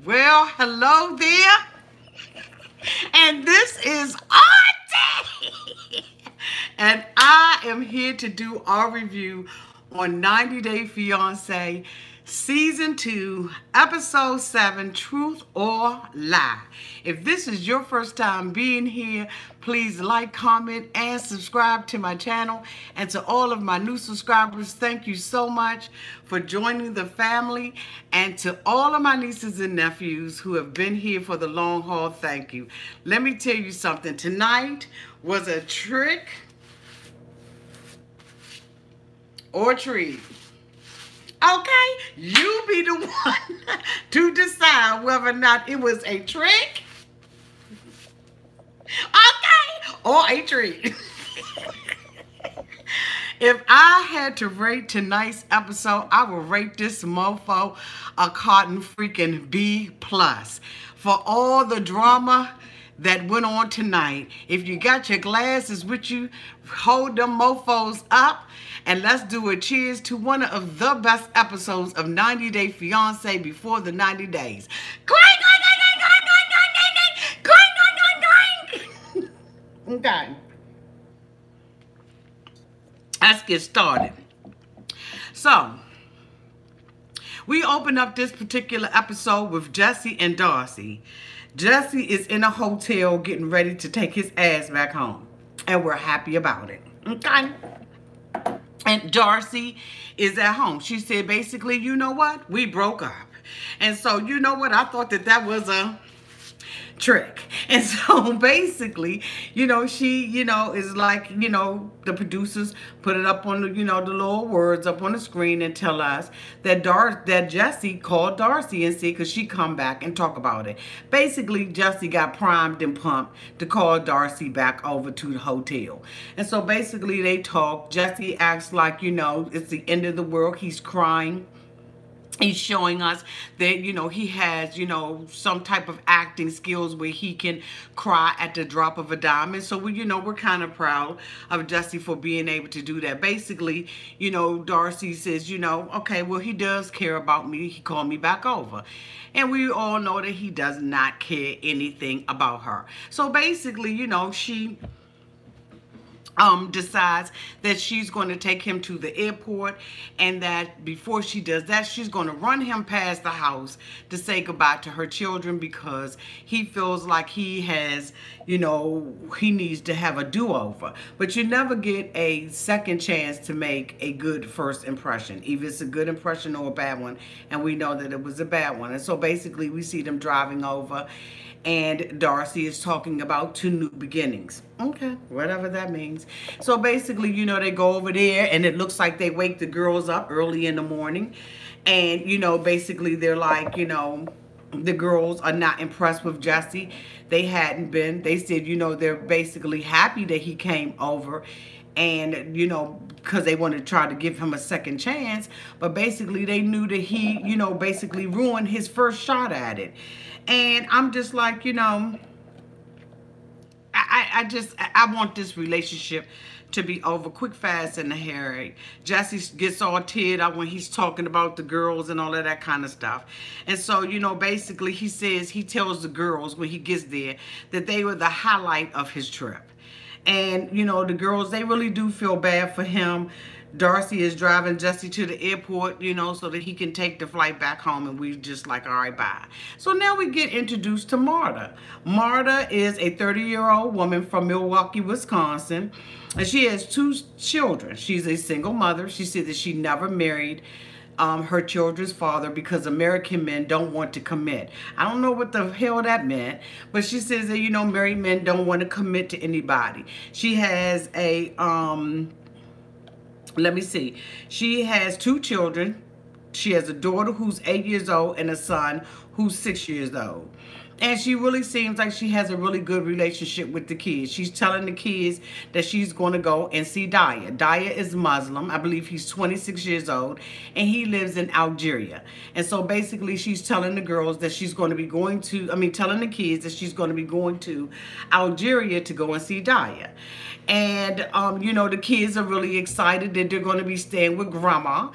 Well, hello there. And this is Auntie. And I am here to do our review on 90 Day Fiancé Season 2, Episode 7, Truth or Lie. If this is your first time being here, please like, comment, and subscribe to my channel. And to all of my new subscribers, thank you so much for joining the family. And to all of my nieces and nephews who have been here for the long haul, thank you. Let me tell you something. Tonight was a trick or treat. Okay, you be the one to decide whether or not it was a trick, okay, or a treat. If I had to rate tonight's episode, I would rate this mofo a cotton freaking B+. For all the drama that went on tonight. If you got your glasses with you, hold them mofos up and let's do a cheers to one of the best episodes of 90 Day Fiancé before the 90 days. Okay. Let's get started. So, we open up this particular episode with Jesse and Darcey. Jesse is in a hotel getting ready to take his ass back home. And we're happy about it. Okay? And Darcey is at home. She said, basically, you know what? We broke up. And so, you know what? I thought that that was a trick. And so basically, she, is like, the producers put it up on the, the little words up on the screen and tell us that that Jesse called Darcey and said, could she come back and talk about it? Basically, Jesse got primed and pumped to call Darcey back over to the hotel. And so basically they talk. Jesse acts like, it's the end of the world. He's crying. He's showing us that, he has, some type of acting skills where he can cry at the drop of a dime. And so, we're kind of proud of Jesse for being able to do that. Basically, Darcey says, okay, well, he does care about me. He called me back over. And we all know that he does not care anything about her. So basically, she decides that she's going to take him to the airport, and that before she does that, she's going to run him past the house to say goodbye to her children, because he feels like he has, he needs to have a do-over. But you never get a second chance to make a good first impression, either it's a good impression or a bad one, and we know that it was a bad one. And so basically we see them driving over, and Darcey is talking about 2 new beginnings. Okay, whatever that means. So basically, they go over there, and it looks like they wake the girls up early in the morning. And, basically they're like, the girls are not impressed with Jesse. They hadn't been. They said, they're basically happy that he came over. And, because they wanted to try to give him a second chance. But basically, they knew that he, basically ruined his first shot at it. And I'm just like, I want this relationship to be over quick, fast, and a hurry. Jesse gets all teared up when he's talking about the girls and all of that kind of stuff. And so, basically, he tells the girls when he gets there that they were the highlight of his trip. And, the girls, they really do feel bad for him. Darcey is driving Jesse to the airport, so that he can take the flight back home, and we just like, all right, bye. So now we get introduced to Marta. Marta is a 30-year-old woman from Milwaukee, Wisconsin, and she has 2 children. She's a single mother. She said that she never married her children's father because American men don't want to commit. I don't know what the hell that meant, but she says that, married men don't want to commit to anybody. She has a, let me see. She has 2 children. She has a daughter who's 8 years old and a son who's 6 years old. And she really seems like she has a really good relationship with the kids. She's telling the kids that she's going to go and see Daya. Daya is Muslim. I believe he's 26 years old. And he lives in Algeria. And so basically she's telling the girls that she's going to be going to, telling the kids that she's going to be going to Algeria to go and see Daya. And, the kids are really excited that they're going to be staying with Grandma.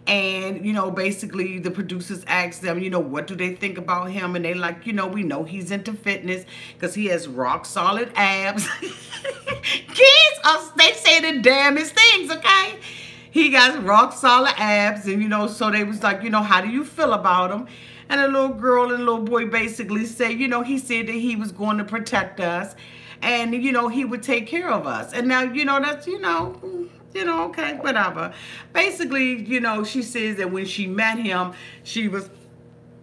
And, you know, basically the producers asked them, you know, what do they think about him? And they like, you know, we know he's into fitness because he has rock solid abs. Kids, they say the damnest things, okay? He got rock solid abs. And, you know, so they was like, you know, how do you feel about him? And a little girl and a little boy basically say, you know, he said that he was going to protect us. And, you know, he would take care of us. And now, you know, that's, you know, okay, whatever. Basically, you know, she says that when she met him, she was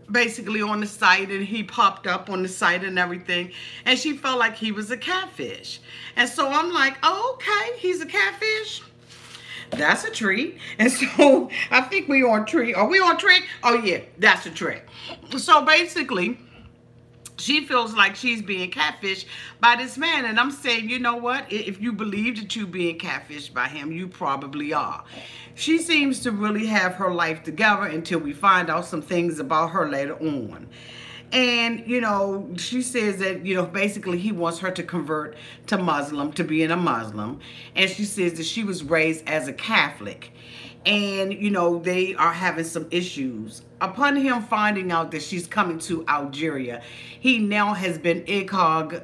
basically on the site and he popped up on the site and everything. And she felt like he was a catfish. And so I'm like, oh, okay, he's a catfish. That's a treat. And so I think we on treat. Are we on trick? Oh, yeah, that's a trick. So basically, she feels like she's being catfished by this man. And I'm saying, you know what? If you believe that you're being catfished by him, you probably are. She seems to really have her life together until we find out some things about her later on. And, you know, she says that, you know, basically he wants her to convert to Muslim, to being a Muslim. And she says that she was raised as a Catholic. And, you know, they are having some issues. Upon him finding out that she's coming to Algeria, he now has been incog.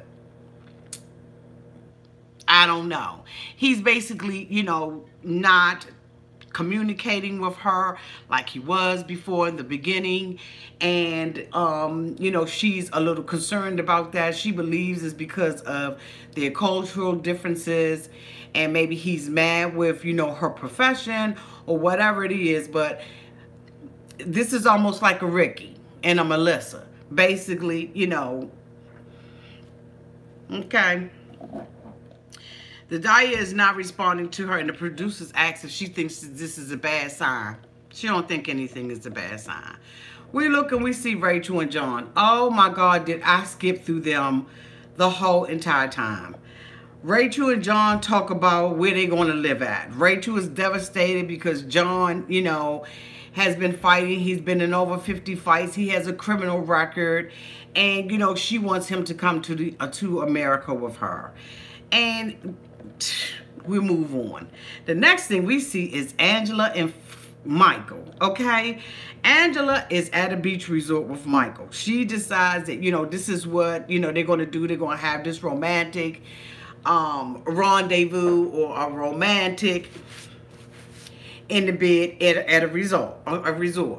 I don't know. He's basically, you know, not communicating with her like he was before in the beginning. And, you know, she's a little concerned about that. She believes it's because of their cultural differences. And maybe he's mad with, you know, her profession or whatever it is. But this is almost like a Ricky and a Melissa. Basically, you know. Okay. The Daya is not responding to her, and the producers ask if she thinks this is a bad sign. She don't think anything is a bad sign. We look and we see Rachel and John. Oh my God, did I skip through them the whole entire time. Rachel and John talk about where they're going to live at. Rachel is devastated because John, you know, has been fighting. He's been in over 50 fights. He has a criminal record. And, you know, she wants him to come to America with her. And we move on. The next thing we see is Angela and Michael, okay? Angela is at a beach resort with Michael. She decides that, you know, this is what, you know, they're going to do. They're going to have this romantic rendezvous or a romantic in the bed at a resort,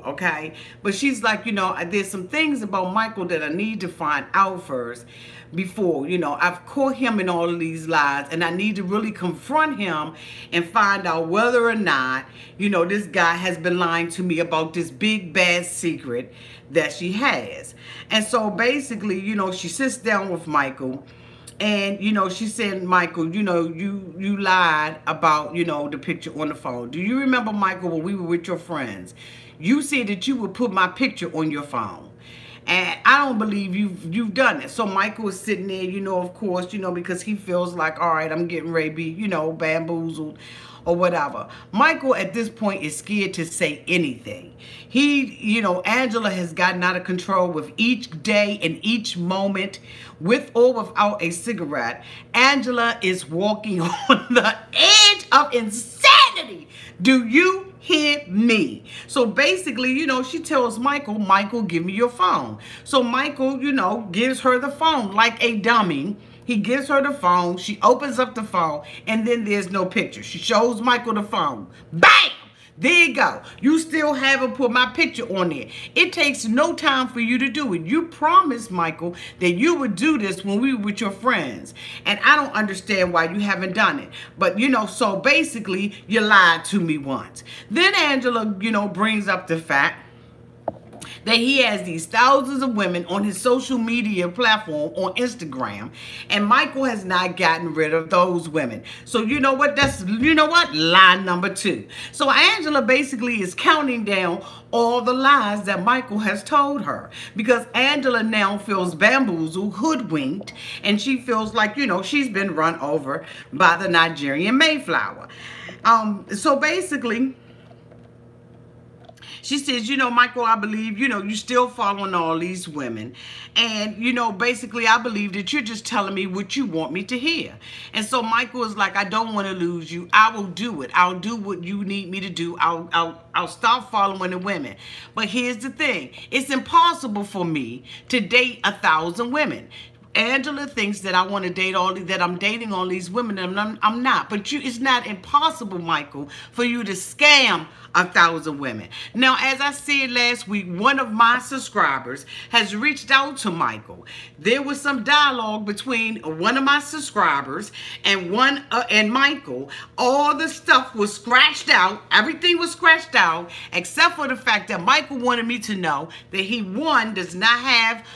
okay? But she's like, you know, there's some things about Michael that I need to find out first before, you know, I've caught him in all of these lies, and I need to really confront him and find out whether or not, you know, this guy has been lying to me about this big bad secret that she has. And so basically, you know, she sits down with Michael. And, you know, she said, Michael, you know, you lied about, you know, the picture on the phone. Do you remember, Michael, when we were with your friends? You said that you would put my picture on your phone. And I don't believe you've done it. So Michael is sitting there, you know, of course, you know, because he feels like, all right, I'm getting ready to be, you know, bamboozled or whatever. Michael at this point is scared to say anything. He, you know, Angela has gotten out of control with each day and each moment, with or without a cigarette. Angela is walking on the edge of insanity. Do you hear me? So basically, you know, she tells Michael, Michael, give me your phone. So Michael, you know, gives her the phone like a dummy. He gives her the phone. She opens up the phone, and then there's no picture. She shows Michael the phone. Bam! There you go. You still haven't put my picture on there. It takes no time for you to do it. You promised, Michael, that you would do this when we were with your friends. And I don't understand why you haven't done it. But, you know, so basically, you lied to me once. Then Angela, you know, brings up the fact that he has these thousands of women on his social media platform on Instagram, and Michael has not gotten rid of those women. So you know what? That's, you know what? Lie number 2. So Angela basically is counting down all the lies that Michael has told her, because Angela now feels bamboozled, hoodwinked, and she feels like, you know, she's been run over by the Nigerian Mayflower. So basically, She says, you know, Michael, I believe, you know, you still following all these women. And, you know, basically, I believe that you're just telling me what you want me to hear. And so Michael is like, I don't want to lose you. I will do it. I'll do what you need me to do. I'll stop following the women. But here's the thing. It's impossible for me to date 1,000 women. Angela thinks that I want to date that I'm dating all these women, and I'm not. But it's not impossible, Michael, for you to scam 1,000 women. Now, as I said last week, one of my subscribers has reached out to Michael. There was some dialogue between one of my subscribers and Michael. All the stuff was scratched out. Everything was scratched out, except for the fact that Michael wanted me to know that he, one, does not have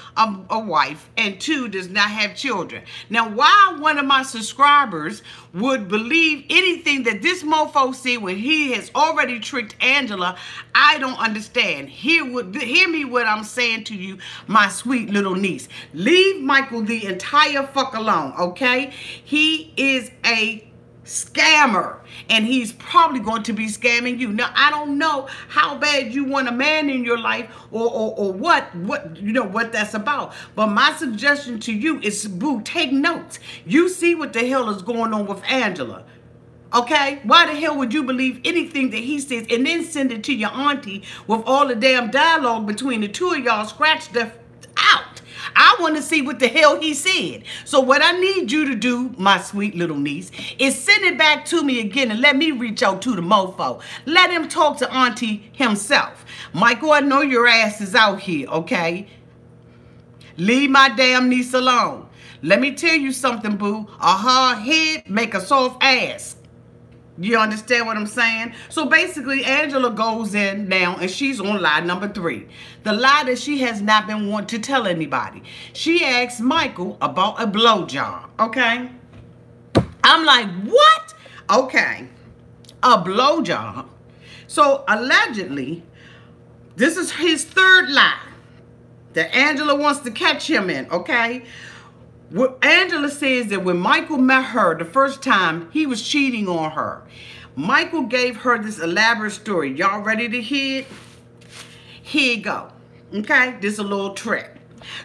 a wife, and two, does not have children. Now, why one of my subscribers would believe anything that this mofo said when he has already tricked Angela, I don't understand. Hear me what I'm saying to you, my sweet little niece. Leave Michael the entire fuck alone, okay? He is a scammer, and he's probably going to be scamming you. Now, I don't know how bad you want a man in your life, or what you know what that's about. But my suggestion to you is, boo, take notes. You see what the hell is going on with Angela. Okay? Why the hell would you believe anything that he says and then send it to your auntie with all the damn dialogue between the two of y'all scratched out? I want to see what the hell he said. So what I need you to do, my sweet little niece, is send it back to me again and let me reach out to the mofo. Let him talk to Auntie himself. Michael, I know your ass is out here, okay? Leave my damn niece alone. Let me tell you something, boo. A hard head make a soft ass. You understand what I'm saying? So basically, Angela goes in now, and she's on lie number 3. The lie that she has not been wanting to tell anybody. She asks Michael about a blowjob, okay? I'm like, what? Okay, a blowjob. So allegedly, this is his 3rd lie that Angela wants to catch him in, okay? What Angela says that when Michael met her the first time, he was cheating on her. Michael gave her this elaborate story. Y'all ready to hear it? Here you go. Okay? This is a little trick.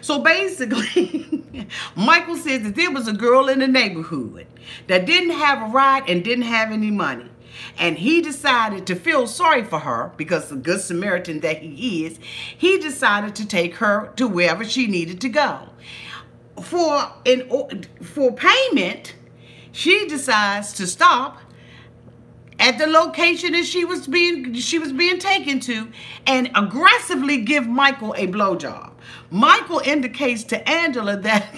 So basically, Michael says that there was a girl in the neighborhood that didn't have a ride and didn't have any money. And he decided to feel sorry for her, because the good Samaritan that he is, he decided to take her to wherever she needed to go. For payment, she decides to stop at the location that she was being taken to and aggressively give Michael a blowjob. Michael indicates to Angela that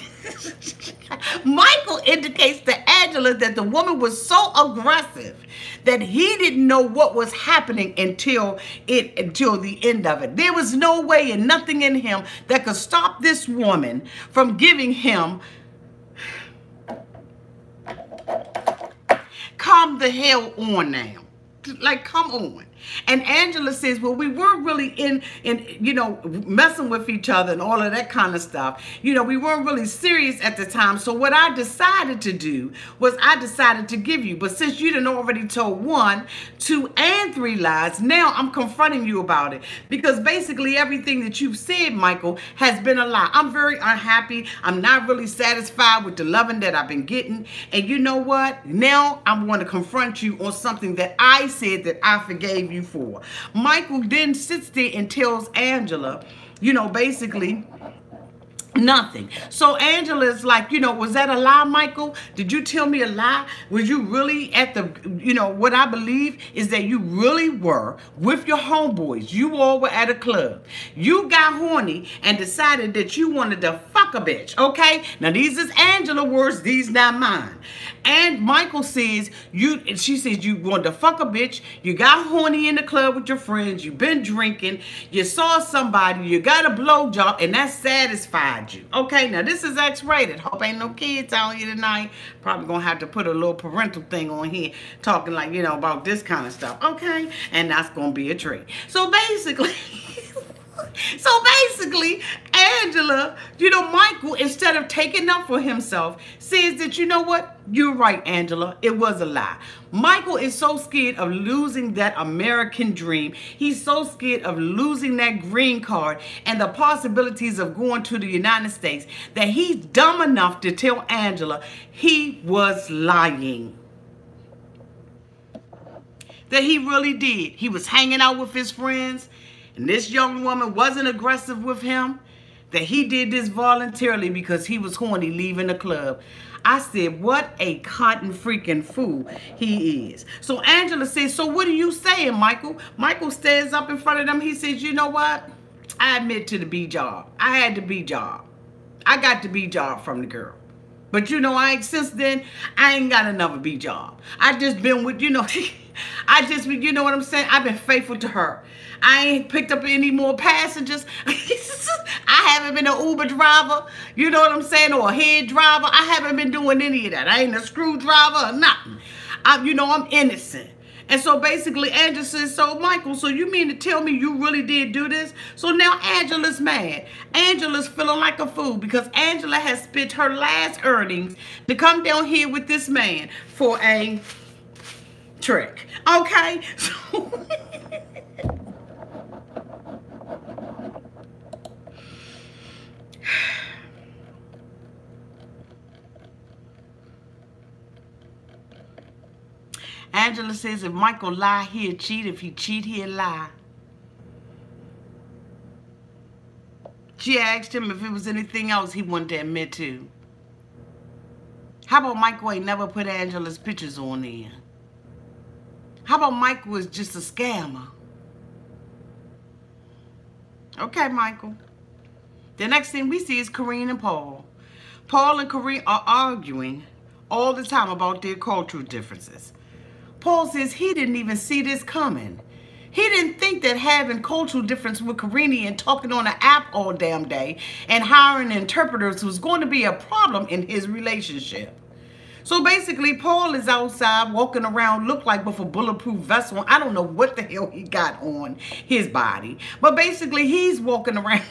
the woman was so aggressive that he didn't know what was happening until the end of it. There was no way and nothing in him that could stop this woman from giving him, come the hell on now. Like, come on. And Angela says, well, we weren't really in you know, messing with each other and all of that kind of stuff. You know, we weren't really serious at the time. So what I decided to do was I decided to give you. But since you done already told 1, 2, and 3 lies, now I'm confronting you about it. Because basically everything that you've said, Michael, has been a lie. I'm very unhappy. I'm not really satisfied with the loving that I've been getting. And you know what? Now I'm going to confront you on something that I said that I forgave you for. Michael then sits there and tells Angela, you know, basically nothing. So Angela's like, you know, was that a lie, Michael? Did you tell me a lie? Was you really at the, you know, what I believe is that you really were with your homeboys. You all were at a club. You got horny and decided that you wanted to fuck a bitch, okay? Now, these is Angela words, these not mine. And Michael says, she says you wanted to fuck a bitch, you got horny in the club with your friends, you've been drinking, you saw somebody, you got a blowjob, and that satisfied you. Okay, now this is X-rated. Hope ain't no kids out here tonight. Probably gonna have to put a little parental thing on here, talking like, you know, about this kind of stuff. Okay, and that's gonna be a treat. So basically, Angela, you know, Michael, instead of taking up for himself, says that, you know what? You're right, Angela. It was a lie. Michael is so scared of losing that American dream. He's so scared of losing that green card and the possibilities of going to the United States that he's dumb enough to tell Angela he was lying. That he really did. He was hanging out with his friends, and this young woman wasn't aggressive with him. That he did this voluntarily because he was horny leaving the club. I said, what a cotton freaking fool he is. So Angela says, so what are you saying, Michael? Michael stands up in front of them. He says, you know what? I admit to the B job. I had the B job. I got the B job from the girl. But you know, since then, I ain't got another B job. I just been with, you know, you know what I'm saying? I've been faithful to her. I ain't picked up any more passengers. I haven't been an Uber driver, you know what I'm saying, or a head driver. I haven't been doing any of that. I ain't a screwdriver or nothing. You know, I'm innocent. And so basically Angela says, so Michael, so you mean to tell me you really did do this? So now Angela's mad. Angela's feeling like a fool because Angela has spent her last earnings to come down here with this man for a trick. Okay? So Angela says if Michael lie, he'll cheat. If he cheat, he'll lie. She asked him if it was anything else he wanted to admit to. How about Michael ain't never put Angela's pictures on there? How about Michael is just a scammer? Okay, Michael. The next thing we see is Karine and Paul. Paul and Karine are arguing all the time about their cultural differences. Paul says he didn't even see this coming. He didn't think that having cultural difference with Karine and talking on an app all damn day and hiring interpreters was going to be a problem in his relationship. So basically, Paul is outside walking around, look like with a bulletproof vest on. I don't know what the hell he got on his body. But basically, he's walking around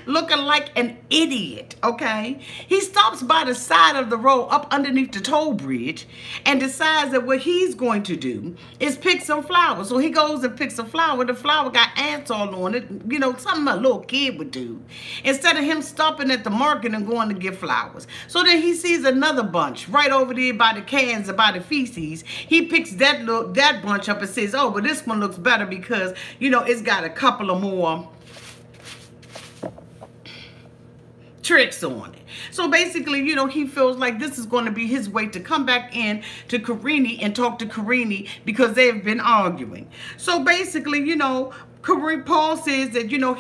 looking like an idiot, okay? He stops by the side of the road up underneath the toll bridge and decides that what he's going to do is pick some flowers. So he goes and picks a flower. The flower got ants all on it, you know, something a little kid would do. Instead of him stopping at the market and going to get flowers. So then he sees another bunch right over there by the cans and by the feces. He picks that bunch up and says, oh, but this one looks better because, you know, it's got a couple of more tricks on it. So basically, you know, he feels like this is going to be his way to come back in to Karine and talk to Karine because they've been arguing. So basically, you know, Paul says that, you know,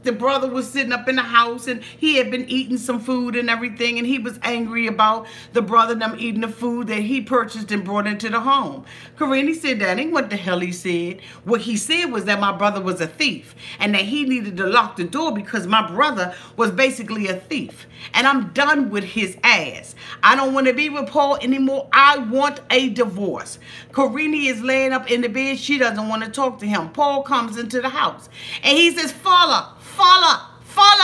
the brother was sitting up in the house and he had been eating some food and everything, and he was angry about the brother them eating the food that he purchased and brought into the home. Karine said that ain't what the hell he said. What he said was that my brother was a thief and that he needed to lock the door because my brother was basically a thief. And I'm done with his ass. I don't want to be with Paul anymore. I want a divorce. Karine is laying up in the bed. She doesn't want to talk to him. Paul comes into the house and he says, follow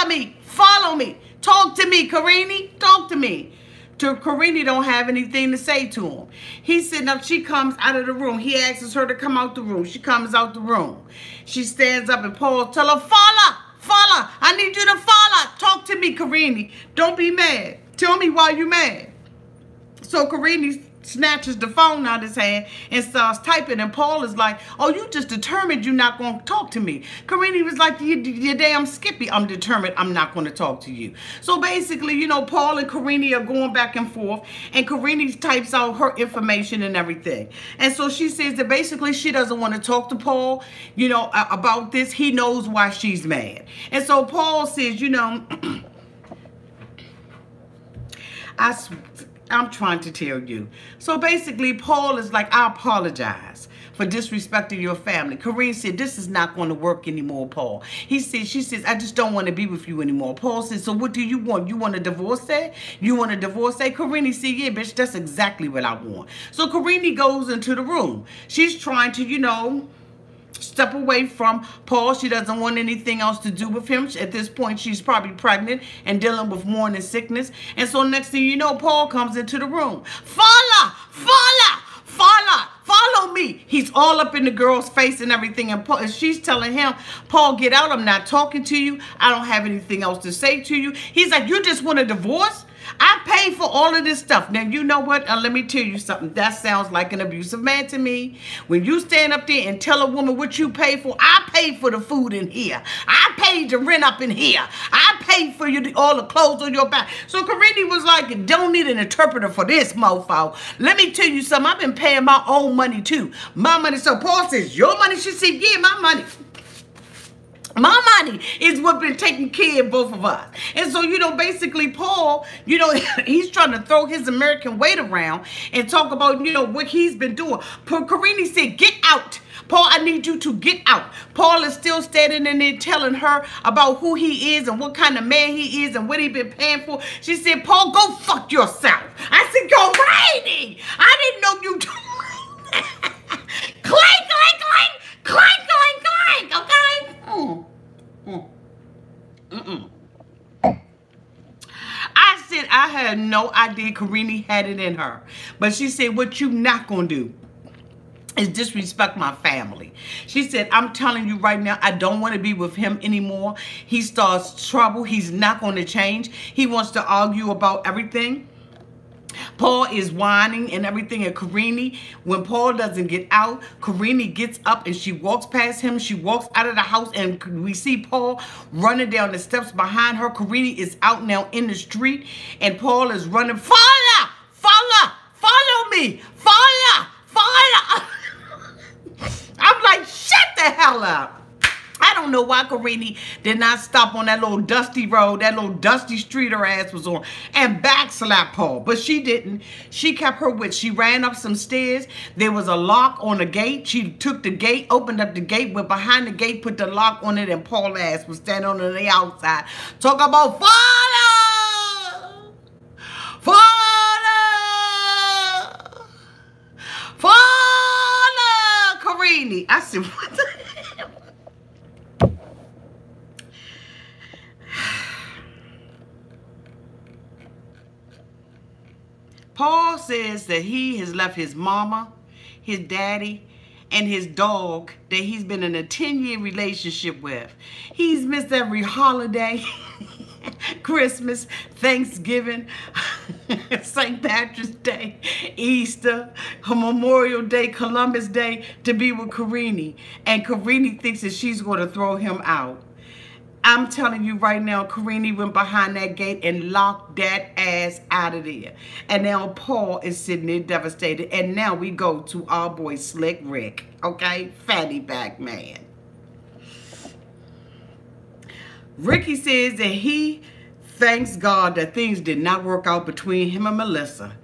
me. Talk to me, Karine. Talk to me. Karine don't have anything to say to him. He's sitting up. She comes out of the room. He asks her to come out the room. She comes out the room. She stands up and Paul tell her, follow. I need you to follow. Talk to me, Karine. Don't be mad. Tell me why you mad. So Karine snatches the phone out of his hand and starts typing, and Paul is like, oh, you just determined you're not going to talk to me. Karine was like, you damn Skippy, I'm determined I'm not going to talk to you. So basically, you know, Paul and Karine are going back and forth, and Karine types out her information and everything. And so she says that basically she doesn't want to talk to Paul, you know, about this. He knows why she's mad. And so Paul says, you know, I'm trying to tell you. So basically, Paul is like, I apologize for disrespecting your family. Karine said, this is not going to work anymore, Paul. She says, I just don't want to be with you anymore. Paul says, so what do you want? You want a divorce that? You want a divorce that? Karine said, yeah, bitch, that's exactly what I want. So Karine goes into the room. She's trying to, you know, step away from Paul. She doesn't want anything else to do with him. At this point, she's probably pregnant and dealing with morning sickness. And so next thing you know, Paul comes into the room. Follow me. He's all up in the girl's face and everything. And she's telling him, Paul, get out. I'm not talking to you. I don't have anything else to say to you. He's like, you just want a divorce? I paid for all of this stuff. Now, you know what? Let me tell you something. That sounds like an abusive man to me. When you stand up there and tell a woman what you paid for, I paid for the food in here. I paid the rent up in here. I paid for you all the clothes on your back. So Karine was like, don't need an interpreter for this, mofo. Let me tell you something. I've been paying my own money, too. My money. So Paul says, your money? She said, yeah, my money. My money is what been taking care of both of us. And so, you know, basically Paul, you know, he's trying to throw his American weight around and talk about, you know, what he's been doing. Karine said, get out. Paul, I need you to get out. Paul is still standing in there telling her about who he is and what kind of man he is and what he been paying for. She said, Paul, go fuck yourself. I said, Karine, I didn't know you. Clank, clank, clank, clank, clank, clank, okay? I said I had no idea Karine had it in her. But she said, what you not going to do is disrespect my family. She said, I'm telling you right now, I don't want to be with him anymore. He starts trouble. He's not going to change. He wants to argue about everything. Paul is whining and everything, and Karine, when Paul doesn't get out, Karine gets up and she walks past him. She walks out of the house and we see Paul running down the steps behind her. Karine is out now in the street and Paul is running. Follow me. I'm like, shut the hell up. I don't know why Karine did not stop on that little dusty road, that little dusty street her ass was on, and backslap Paul. But she didn't. She kept her wits. She ran up some stairs. There was a lock on the gate. She took the gate, opened up the gate, went behind the gate, put the lock on it, and Paul's ass was standing on the outside. Talk about Father, Karine. I said, what the hell? Paul says that he has left his mama, his daddy, and his dog that he's been in a 10-year relationship with. He's missed every holiday, Christmas, Thanksgiving, St. Patrick's Day, Easter, Memorial Day, Columbus Day, to be with Karine. And Karine thinks that she's going to throw him out. I'm telling you right now, Karine went behind that gate and locked that ass out of there. And now Paul is sitting there devastated. And now we go to our boy Slick Rick, okay? Fatty back man. Ricky says that he thanks God that things did not work out between him and Melissa.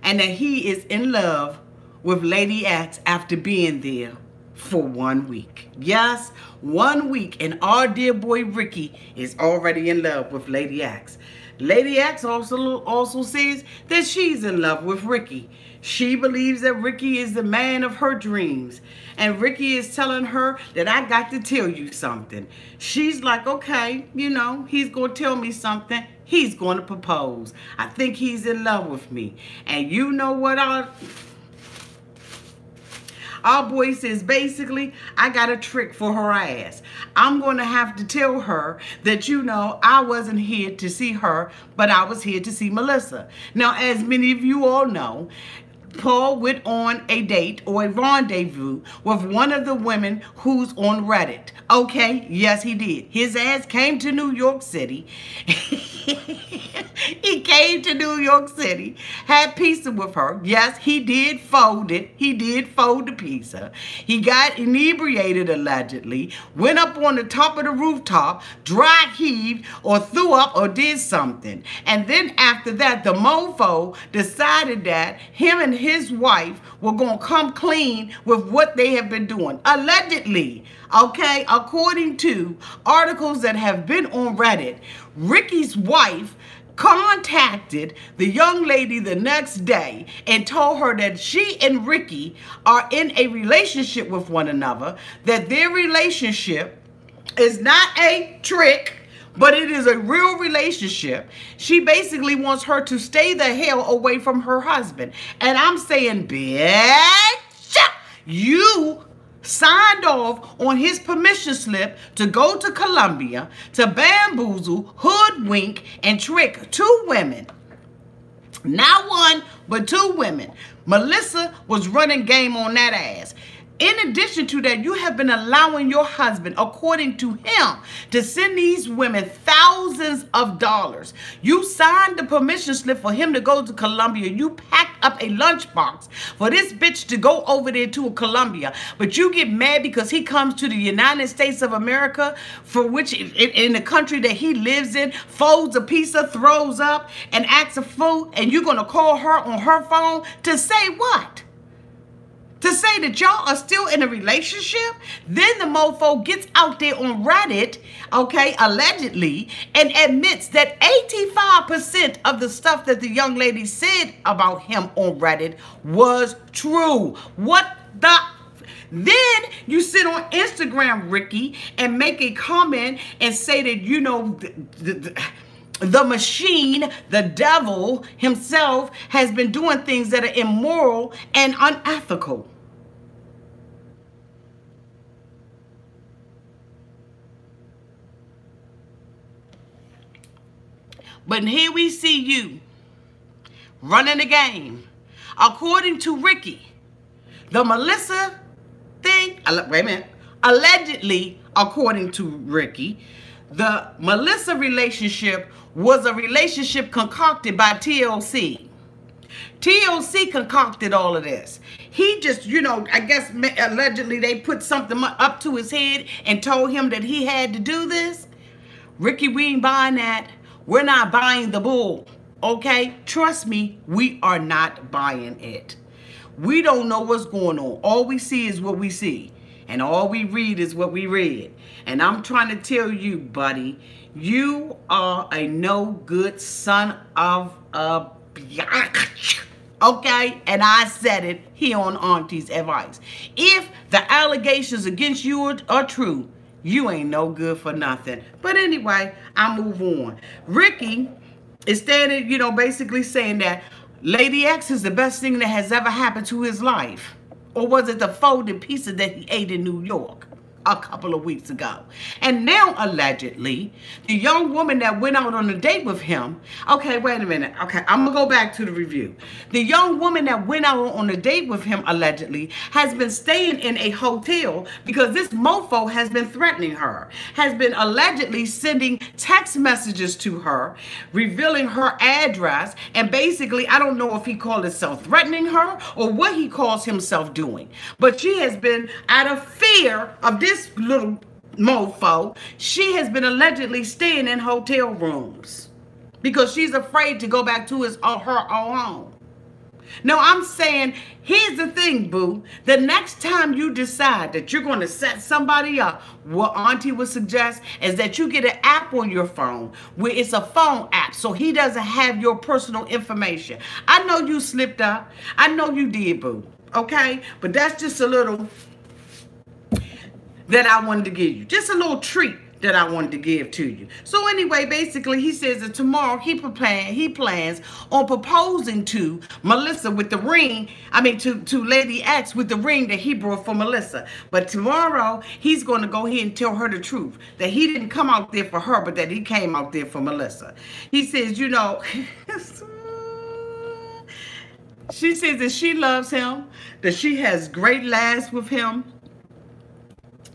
And that he is in love with Lady X after being there for 1 week. Yes, 1 week, and our dear boy Ricky is already in love with Lady X. Lady X also says that she's in love with Ricky. She believes that Ricky is the man of her dreams. And Ricky is telling her that I got to tell you something. She's like, okay, you know, he's going to tell me something. He's going to propose. I think he's in love with me. And you know what our boy says, basically, I got a trick for her ass. I'm going to have to tell her that, you know, I wasn't here to see her, but I was here to see Melissa. Now, as many of you all know, Paul went on a date or a rendezvous with one of the women who's on Reddit. Okay, yes, he did. His ass came to New York City. He came to New York City, had pizza with her. Yes, he did fold it. He did fold the pizza. He got inebriated, allegedly, went up on the top of the rooftop, dry heaved or threw up or did something. And then after that, the mofo decided that him and his wife were going to come clean with what they have been doing. Allegedly, okay, according to articles that have been on Reddit, Ricky's wife contacted the young lady the next day and told her that she and Ricky are in a relationship with one another, that their relationship is not a trick, but it is a real relationship. She basically wants her to stay the hell away from her husband. And I'm saying, bitch, you signed off on his permission slip to go to Colombia to bamboozle, hoodwink, and trick two women. Not one, but two women. Melissa was running game on that ass. In addition to that, you have been allowing your husband, according to him, to send these women thousands of dollars. You signed the permission slip for him to go to Colombia. You packed up a lunchbox for this bitch to go over there to Colombia. But you get mad because he comes to the United States of America, for which in the country that he lives in, folds a pizza, throws up, and acts a fool. And you're going to call her on her phone to say what? To say that y'all are still in a relationship? Then the mofo gets out there on Reddit, okay, allegedly, and admits that 85% of the stuff that the young lady said about him on Reddit was true. What the... Then you sit on Instagram, Ricky, and make a comment and say that, you know, the machine, the devil himself, has been doing things that are immoral and unethical. But here we see you running the game. According to Ricky, the Melissa thing, wait a minute, allegedly, according to Ricky, the Melissa relationship was a relationship concocted by TLC. TLC concocted all of this. He just, you know, I guess allegedly they put something up to his head and told him that he had to do this. Ricky, we ain't buying that. We're not buying the bull, okay? Trust me, we are not buying it. We don't know what's going on. All we see is what we see. And all we read is what we read. And I'm trying to tell you, buddy, you are a no good son of a bitch. Okay? And I said it here on Auntie's advice. If the allegations against you are true, you ain't no good for nothing. But anyway, I move on. Ricky is standing, you know, basically saying that Lady X is the best thing that has ever happened to his life. Or was it the folded pizza that he ate in New York a couple of weeks ago? And now, allegedly, the young woman that went out on a date with him, okay, wait a minute, okay, I'm gonna go back to the review. The young woman that went out on a date with him, allegedly, has been staying in a hotel because this mofo has been threatening her, has been allegedly sending text messages to her, revealing her address, and basically, I don't know if he called himself threatening her or what he calls himself doing, but she has been out of fear of this little mofo. She has been allegedly staying in hotel rooms because she's afraid to go back to her own home. Now, I'm saying, here's the thing, boo. The next time you decide that you're going to set somebody up, what Auntie would suggest is that you get an app on your phone where it's a phone app so he doesn't have your personal information. I know you slipped up. I know you did, boo. Okay? But that's just a little that I wanted to give you. Just a little treat that I wanted to give to you. So anyway, basically, he says that tomorrow he plans on proposing to Melissa with the ring, to Lady X with the ring that he brought for Melissa. But tomorrow, he's going to go ahead and tell her the truth, that he didn't come out there for her, but that he came out there for Melissa. He says, you know, she says that she loves him, that she has great laughs with him.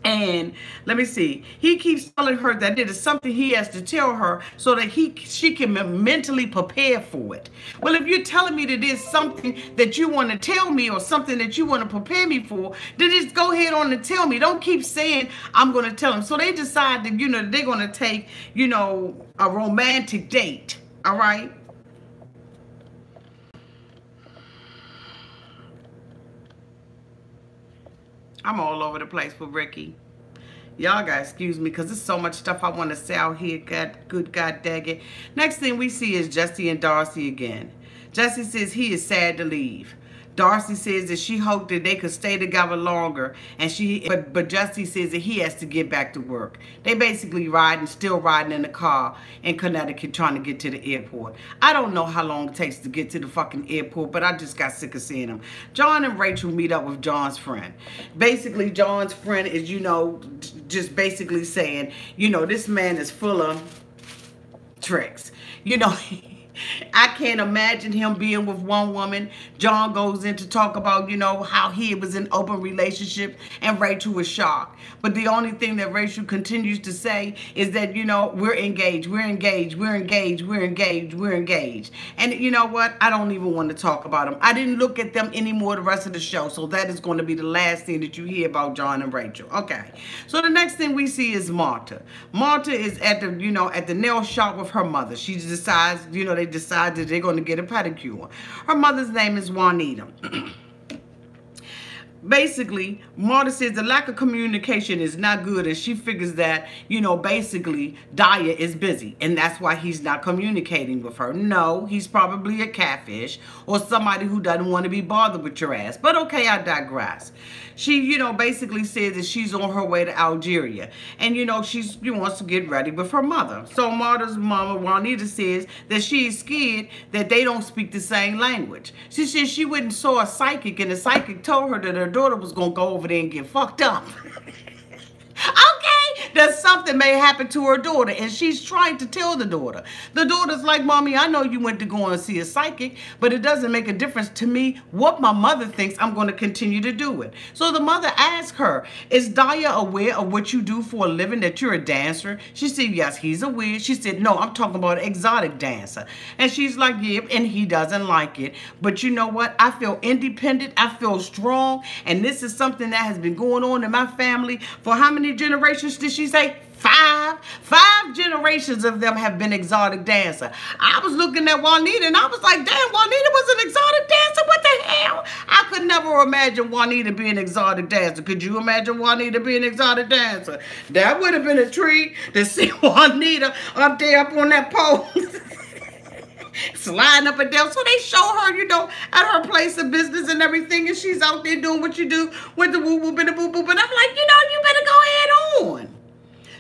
And let me see, he keeps telling her that it is something he has to tell her so that she can mentally prepare for it. Well, if you're telling me that there's something that you want to tell me or something that you want to prepare me for, then just go ahead on and tell me. Don't keep saying, I'm going to tell him. So they decide that, you know, they're going to take, you know, a romantic date. All right. I'm all over the place with Ricky. Y'all gotta excuse me because there's so much stuff I want to say out here. Good God dang it. Next thing we see is Jesse and Darcey again. Jesse says he is sad to leave. Darcey says that she hoped that they could stay together longer, and but Jesse says that he has to get back to work. They basically still riding in the car in Connecticut trying to get to the airport. I don't know how long it takes to get to the fucking airport, but I just got sick of seeing them. John and Rachel meet up with John's friend. Basically, John's friend is, just basically saying, this man is full of tricks. I can't imagine him being with one woman. John goes in to talk about, how he was in open relationship, and Rachel was shocked. But the only thing that Rachel continues to say is that, we're engaged, we're engaged, we're engaged, we're engaged, we're engaged. And you know what? I don't even want to talk about them. I didn't look at them anymore the rest of the show, so that is going to be the last thing that you hear about John and Rachel. Okay. So the next thing we see is Marta. Marta is at the, at the nail shop with her mother. She decides, they decide that they're going to get a pedicure. Her mother's name is Juanita. Basically, Marta says the lack of communication is not good, and she figures that, basically, Daya is busy, and that's why he's not communicating with her. No, he's probably a catfish or somebody who doesn't want to be bothered with your ass. But okay, I digress. She, basically says that she's on her way to Algeria, and, she wants to get ready with her mother. So Marta's mama, Juanita, says that she's scared that they don't speak the same language. She says she went and saw a psychic, and the psychic told her that her daughter was going to go over there and get fucked up. Okay, that something may happen to her daughter, and she's trying to tell the daughter. The daughter's like, Mommy, I know you went to go and see a psychic, but it doesn't make a difference to me what my mother thinks. I'm going to continue to do it. So the mother asked her, is Daya aware of what you do for a living, that you're a dancer? She said, yes, he's aware. She said, no, I'm talking about an exotic dancer. And she's like, yeah, and he doesn't like it. But you know what? I feel independent. I feel strong. And this is something that has been going on in my family for how many generations did she say? 5 generations of them have been exotic dancer. I was looking at Juanita and I was like, damn, Juanita was an exotic dancer? What the hell? I could never imagine Juanita being an exotic dancer. Could you imagine Juanita being an exotic dancer? That would have been a treat to see Juanita up there up on that pole. Sliding up and down. So they show her, at her place of business and everything, and she's out there doing what you do with the woo-woo and the boo-boo. But I'm like, you better go ahead on.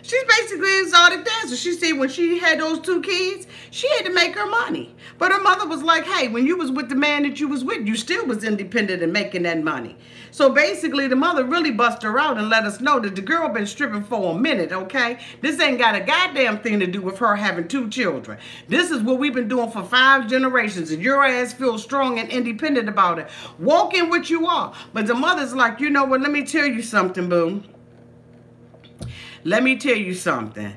She's basically an exotic dancer. She said when she had those 2 kids, she had to make her money. But her mother was like, hey, when you was with the man that you was with, you still was independent and making that money. So basically, the mother really bust her out and let us know that the girl been stripping for a minute, okay? This ain't got a goddamn thing to do with her having 2 children. This is what we've been doing for 5 generations, and your ass feels strong and independent about it. Walk in what you are. But the mother's like, you know what, let me tell you something, boo. Let me tell you something.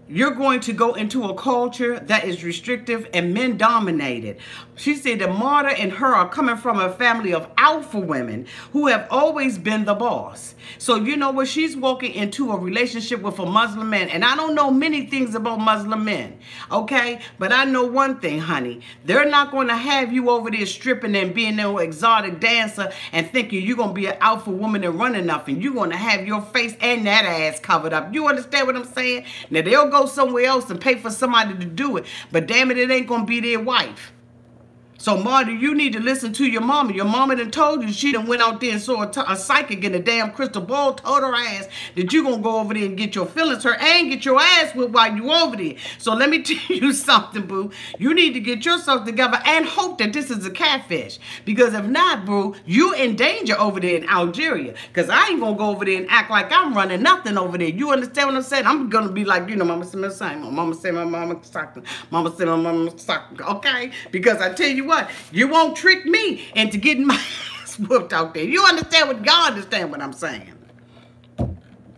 You're going to go into a culture that is restrictive and men dominated. She said that Marta and her are coming from a family of alpha women who have always been the boss. So you know what? She's walking into a relationship with a Muslim man. And I don't know many things about Muslim men, okay? But I know one thing, honey. They're not going to have you over there stripping and being no exotic dancer and thinking you're going to be an alpha woman and running nothing. You're going to have your face and that ass covered up. You understand what I'm saying? Now, they'll go somewhere else and pay for somebody to do it. But damn it ain't going to be their wife. So, Marta, you need to listen to your mama. Your mama done told you she done went out there and saw a psychic in a damn crystal ball, told her ass that you going to go over there and get your feelings hurt and get your ass whipped while you over there. So, let me tell you something, boo. You need to get yourself together and hope that this is a catfish. Because if not, boo, you in danger over there in Algeria. Because I ain't going to go over there and act like I'm running nothing over there. You understand what I'm saying? I'm going to be like, mama said my same. Mama said my mama sucked. Mama said my mama sucked. Okay? Because I tell you what, you won't trick me into getting my ass whooped out there. You understand y'all understand what I'm saying?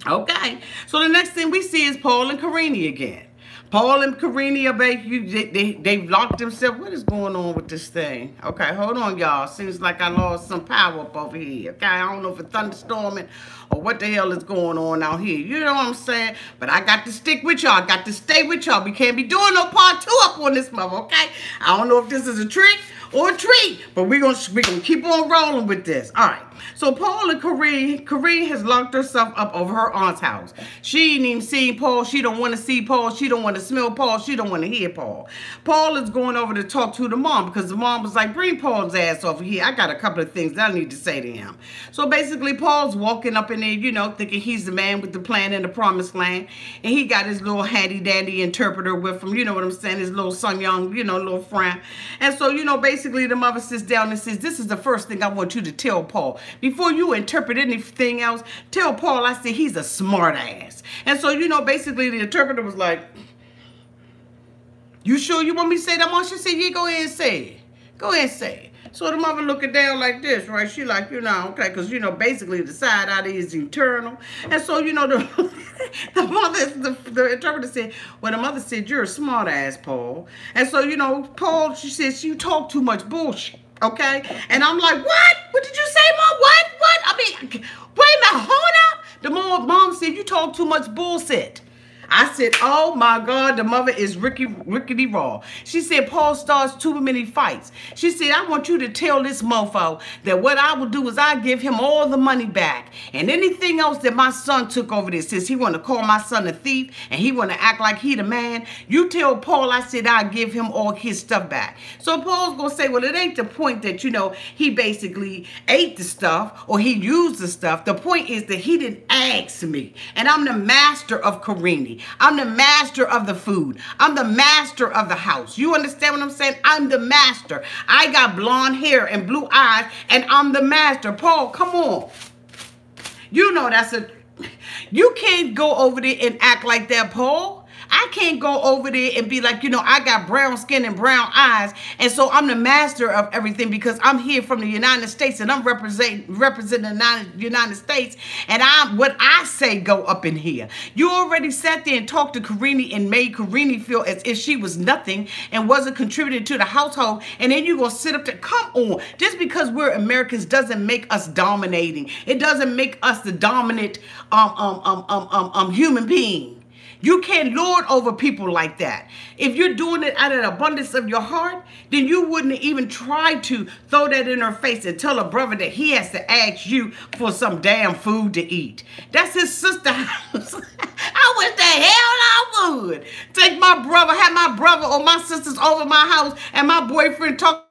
Okay. So the next thing we see is Paul and Karine again. Paul and Karine are they've locked themselves. What is going on with this thing? Okay, hold on, y'all. Seems like I lost some power up over here. Okay, I don't know if it's thunderstorming or what the hell is going on out here. You know what I'm saying? But I got to stick with y'all. I got to stay with y'all. We can't be doing no part 2 up on this mother, okay? I don't know if this is a trick or a treat. But we're gonna keep on rolling with this. All right. So Paul and Karine has locked herself up over her aunt's house. She ain't even seen Paul. She don't want to see Paul. She don't want to smell Paul. She don't want to hear Paul. Paul is going over to talk to the mom because the mom was like, bring Paul's ass over here. I got a couple of things that I need to say to him. So basically Paul's walking up in there, you know, thinking he's the man with the plan in the promised land. And he got his little handy-dandy interpreter with him, you know what I'm saying, his little son young, you know, little friend. And so, you know, basically the mother sits down and says, this is the first thing I want you to tell Paul. Before you interpret anything else, tell Paul I said he's a smart ass. And so, you know, basically the interpreter was like, you sure you want me to say that, Mom? She said, yeah, go ahead and say it. Go ahead and say it. So the mother looking down like this, right? She like, you know, okay, because, you know, basically the side eye is eternal. And so, you know, the interpreter said, well, the mother said, you're a smart ass, Paul. And so, you know, Paul, she says, you talk too much bullshit. Okay, and I'm like, what? What did you say, Mom? What? I mean, wait a minute, hold up. The mom said, you talk too much bullshit. I said, oh my God, the mother is rickety raw. She said, Paul starts too many fights. She said, I want you to tell this mofo that what I will do is I give him all the money back. And anything else that my son took over this, since he want to call my son a thief and he want to act like he the man, you tell Paul I said I give him all his stuff back. So Paul's going to say, well, it ain't the point that, you know, he basically ate the stuff or he used the stuff. The point is that he didn't ask me. And I'm the master of Karine. I'm the master of the food. I'm the master of the house. You understand what I'm saying? I'm the master. I got blonde hair and blue eyes, and I'm the master. Paul, come on. You know you can't go over there and act like that, Paul. I can't go over there and be like, you know, I got brown skin and brown eyes, and so I'm the master of everything because I'm here from the United States and I'm representing the United States, and what I say go up in here. You already sat there and talked to Karine and made Karine feel as if she was nothing and wasn't contributing to the household, and then you gonna sit up there. Come on, just because we're Americans doesn't make us dominating. It doesn't make us the dominant human being. You can't lord over people like that. If you're doing it out of the abundance of your heart, then you wouldn't even try to throw that in her face and tell a brother that he has to ask you for some damn food to eat. That's his sister's house. I wish the hell I would take my brother, have my brother or my sisters over my house and my boyfriend talk.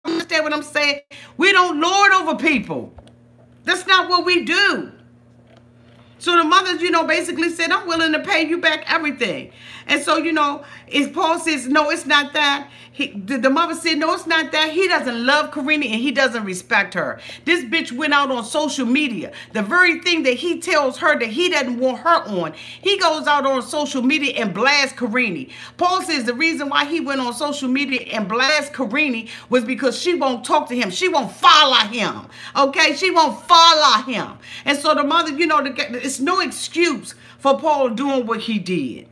Understand what I'm saying? We don't lord over people. That's not what we do. So the mother, you know, basically said, I'm willing to pay you back everything. And so, you know, Paul says, no, it's not that. The mother said, no, it's not that. He doesn't love Karine and he doesn't respect her. This bitch went out on social media. The very thing that he tells her that he doesn't want her on, he goes out on social media and blasts Karine. Paul says the reason why he went on social media and blast Karine was because she won't talk to him. She won't follow him. Okay? She won't follow him. And so the mother, you know, it's no excuse for Paul doing what he did.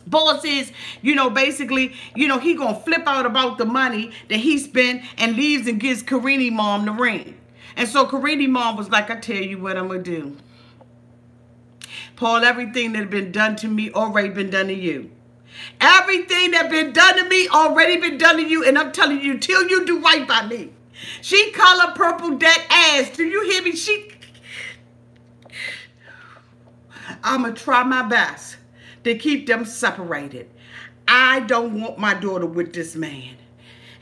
Paul says, you know, basically, you know, he going to flip out about the money that he spent and leaves and gives Karine mom the ring. And so Karine mom was like, I tell you what I'm going to do. Paul, everything that had been done to me already been done to you. Everything that been done to me already been done to you. And I'm telling you, till you do right by me. She color purple that ass. Do you hear me? I'm going to try my best to keep them separated. I don't want my daughter with this man.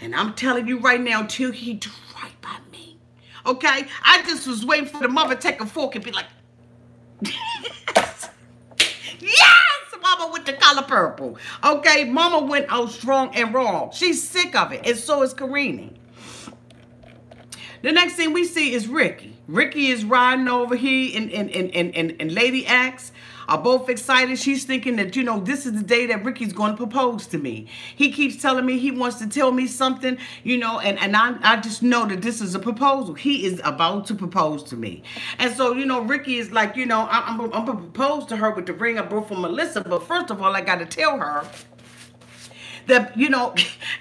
And I'm telling you right now, till he do right by me. Okay? I just was waiting for the mother to take a fork and be like, yes! Yes! Mama with the color purple. Okay? Mama went out strong and wrong. She's sick of it. And so is Karine. The next thing we see is Ricky. Ricky is riding over here and Lady Axe are both excited. She's thinking that, you know, this is the day that Ricky's going to propose to me. He keeps telling me he wants to tell me something, you know, and I just know that this is a proposal. He is about to propose to me. And so, you know, Ricky is like, you know, I'm going to propose to her with the ring I brought from Melissa. But first of all, I got to tell her that, you know,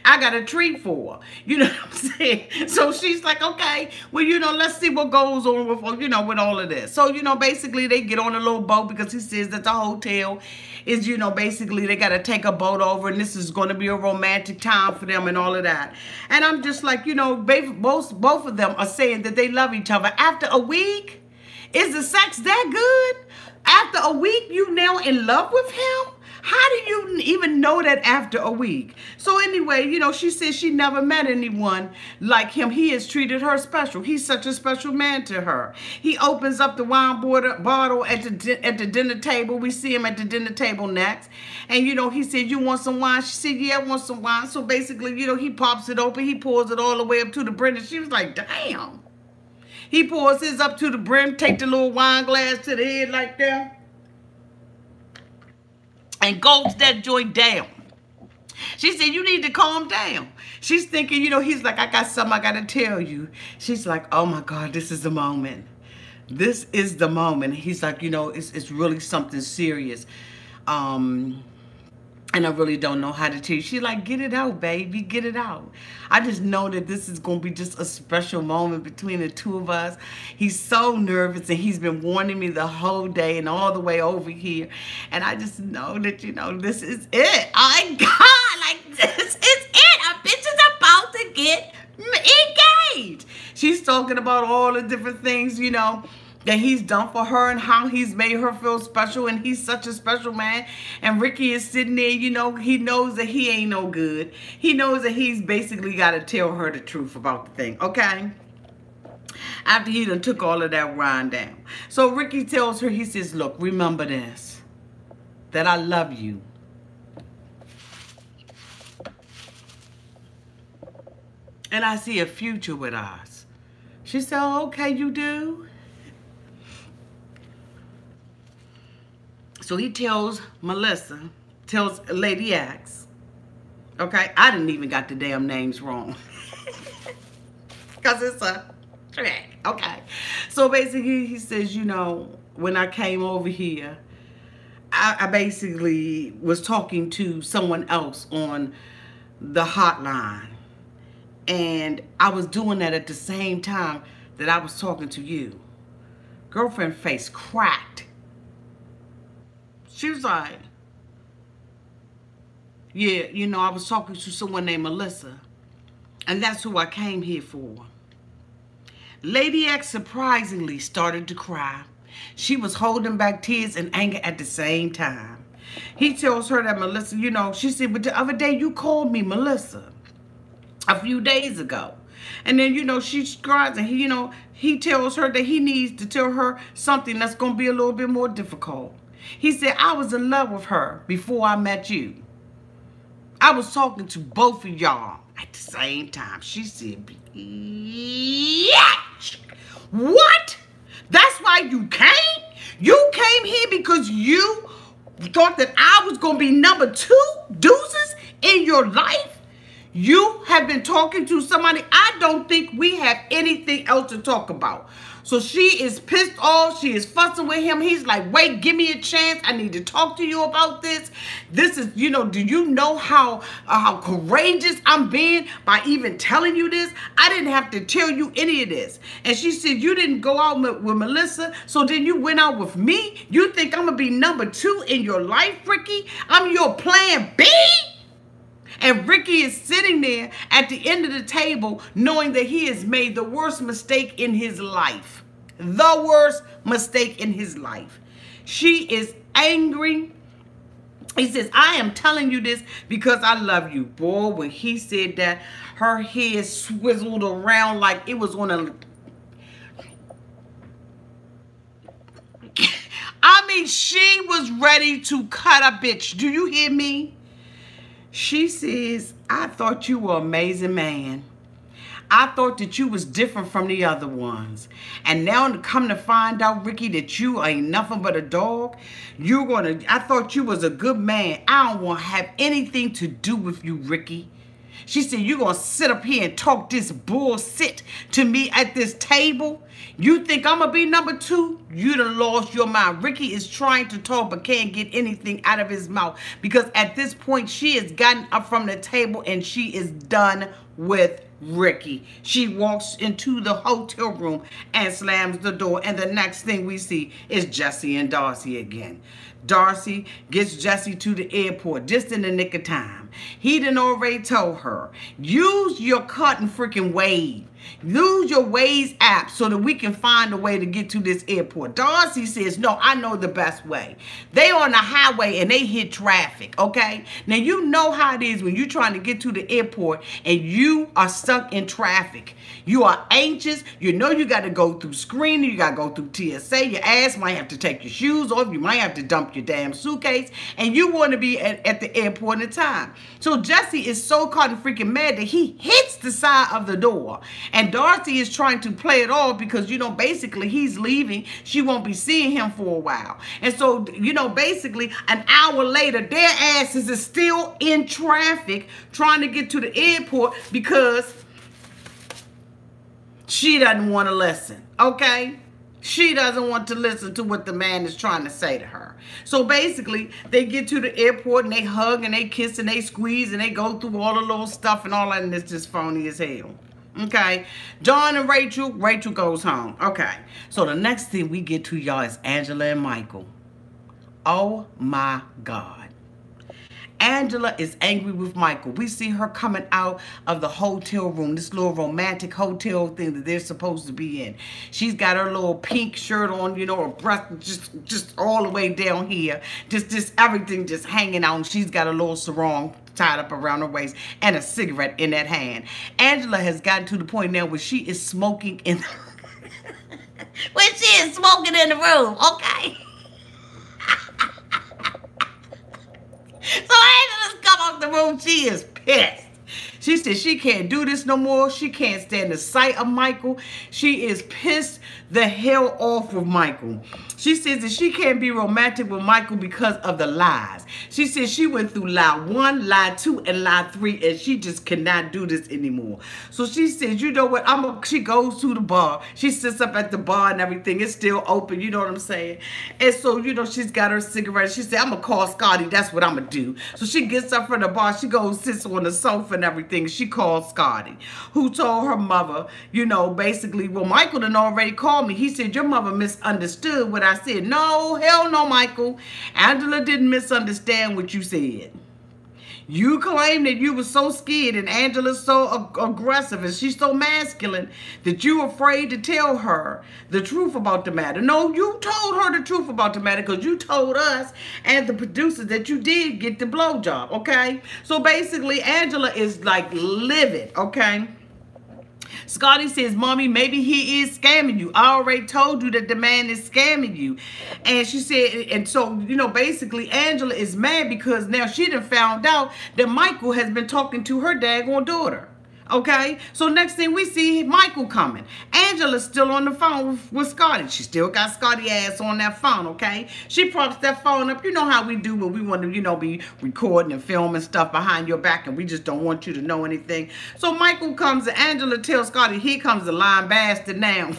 I got a treat for her. You know what I'm saying? So she's like, okay, well, you know, let's see what goes on with, you know, with all of this. So, you know, basically they get on a little boat because he says that the hotel is, you know, basically they got to take a boat over and this is going to be a romantic time for them and all of that. And I'm just like, you know, both of them are saying that they love each other. After a week, is the sex that good? After a week, you now in love with him? How do you even know that after a week? So anyway, you know, she says she never met anyone like him. He has treated her special. He's such a special man to her. He opens up the wine bottle at the dinner table. We see him at the dinner table next. And, you know, he said, you want some wine? She said, yeah, I want some wine. So basically, you know, he pops it open. He pours it all the way up to the brim. And she was like, damn. He pours his up to the brim, take the little wine glass to the head like that, and gulps that joint down. She said, you need to calm down. She's thinking, you know, he's like, I got something I got to tell you. She's like, oh my God, this is the moment. This is the moment. He's like, you know, it's really something serious. And I really don't know how to tell you. She's like, get it out, baby, get it out. I just know that this is going to be just a special moment between the two of us. He's so nervous and he's been warning me the whole day and all the way over here. And I just know that, you know, this is it. Oh, God, like this is it. A bitch is about to get engaged. She's talking about all the different things, you know, that he's done for her and how he's made her feel special, and he's such a special man. And Ricky is sitting there, you know, he knows that he ain't no good. He knows that he's basically got to tell her the truth about the thing, okay? After he done took all of that wine down. So Ricky tells her, he says, look, remember this, that I love you. And I see a future with us. She said, oh, okay, you do? So he tells Melissa, tells Lady X, okay? I didn't even got the damn names wrong. Because it's a trick, okay? So basically he says, you know, when I came over here, I basically was talking to someone else on the hotline. And I was doing that at the same time that I was talking to you. Girlfriend face cracked. She was like, yeah, you know, I was talking to someone named Melissa, and that's who I came here for. Lady X surprisingly started to cry. She was holding back tears and anger at the same time. He tells her that Melissa, you know, she said, but the other day you called me Melissa a few days ago. And then, you know, she cries and he, you know, he tells her that he needs to tell her something that's going to be a little bit more difficult. He said, I was in love with her before I met you. I was talking to both of y'all at the same time. She said, yeah. What? That's why you came? You came here because you thought that I was going to be number 2 deuces in your life? You have been talking to somebody. I don't think we have anything else to talk about. So she is pissed off. She is fussing with him. He's like, wait, give me a chance. I need to talk to you about this. This is, you know, do you know how courageous I'm being by even telling you this? I didn't have to tell you any of this. And she said, you didn't go out with Melissa, so then you went out with me? You think I'm going to be number 2 in your life, Ricky? I'm your plan B? And Ricky is sitting there at the end of the table knowing that he has made the worst mistake in his life. The worst mistake in his life. She is angry. He says, I am telling you this because I love you. Boy, when he said that, her head swizzled around like it was on a... I mean, she was ready to cut a bitch. Do you hear me? She says, I thought you were an amazing man. I thought that you was different from the other ones. And now to come to find out, Ricky, that you ain't nothing but a dog. I thought you was a good man. I don't want to have anything to do with you, Ricky. She said, you going to sit up here and talk this bullshit to me at this table? You think I'm going to be number 2? You done lost your mind. Ricky is trying to talk but can't get anything out of his mouth because at this point she has gotten up from the table and she is done with Ricky. She walks into the hotel room and slams the door, and the next thing we see is Jesse and Darcey again. Darcey gets Jesse to the airport just in the nick of time. He done already told her, use your cut and freaking wave. Use your Waze app so that we can find a way to get to this airport. Darcey says, no, I know the best way. They on the highway and they hit traffic, okay? Now, you know how it is when you're trying to get to the airport and you are stuck in traffic. You are anxious. You know you got to go through screening. You got to go through TSA. Your ass might have to take your shoes off. You might have to dump your damn suitcase. And you want to be at the airport in time. So Jesse is so caught and freaking mad that he hits the side of the door. And Darcey is trying to play it off because, you know, basically he's leaving. She won't be seeing him for a while. And so, you know, basically an hour later, their asses is still in traffic trying to get to the airport because she doesn't want to listen, okay? She doesn't want to listen to what the man is trying to say to her. So basically, they get to the airport and they hug and they kiss and they squeeze and they go through all the little stuff and all that, and it's just phony as hell. Okay, John and Rachel goes home. Okay, so the next thing we get to, y'all, is Angela and Michael. Oh my God. Angela is angry with Michael. We see her coming out of the hotel room, this little romantic hotel thing that they're supposed to be in. She's got her little pink shirt on, you know, her breast just all the way down here. Just everything just hanging out. And she's got a little sarong tied up around her waist and a cigarette in that hand. Angela has gotten to the point now where she is smoking in the when she is smoking in the room, okay? So Angela's come off the room, she is pissed. She said she can't do this no more. She can't stand the sight of Michael. She is pissed the hell off with Michael. She says that she can't be romantic with Michael because of the lies. She says she went through lie 1, lie 2, and lie 3, and she just cannot do this anymore. So she says, you know what, she goes to the bar. She sits up at the bar and everything. It's still open, you know what I'm saying? And so, you know, she's got her cigarette. She said, I'm going to call Scotty. That's what I'm going to do. So she gets up from the bar. She goes, sits on the sofa and everything. She called Scotty, who told her mother, you know, basically, well, Michael done already called me. He said, your mother misunderstood what I said. No, hell no, Michael. Angela didn't misunderstand what you said. You claim that you were so scared and Angela's so aggressive and she's so masculine that you're afraid to tell her the truth about the matter. No, you told her the truth about the matter because you told us and the producers that you did get the blowjob, okay? So basically, Angela is like livid, okay? Scotty says, Mommy, maybe he is scamming you. I already told you that the man is scamming you. And she said, and so, you know, basically Angela is mad because now she done found out that Michael has been talking to her daggone daughter. Okay, so next thing we see Michael coming. Angela's still on the phone with Scotty. She still got Scotty ass on that phone, okay? She props that phone up. You know how we do when we want to, you know, be recording and filming stuff behind your back and we just don't want you to know anything. So Michael comes and Angela tells Scotty, here comes the lying bastard now.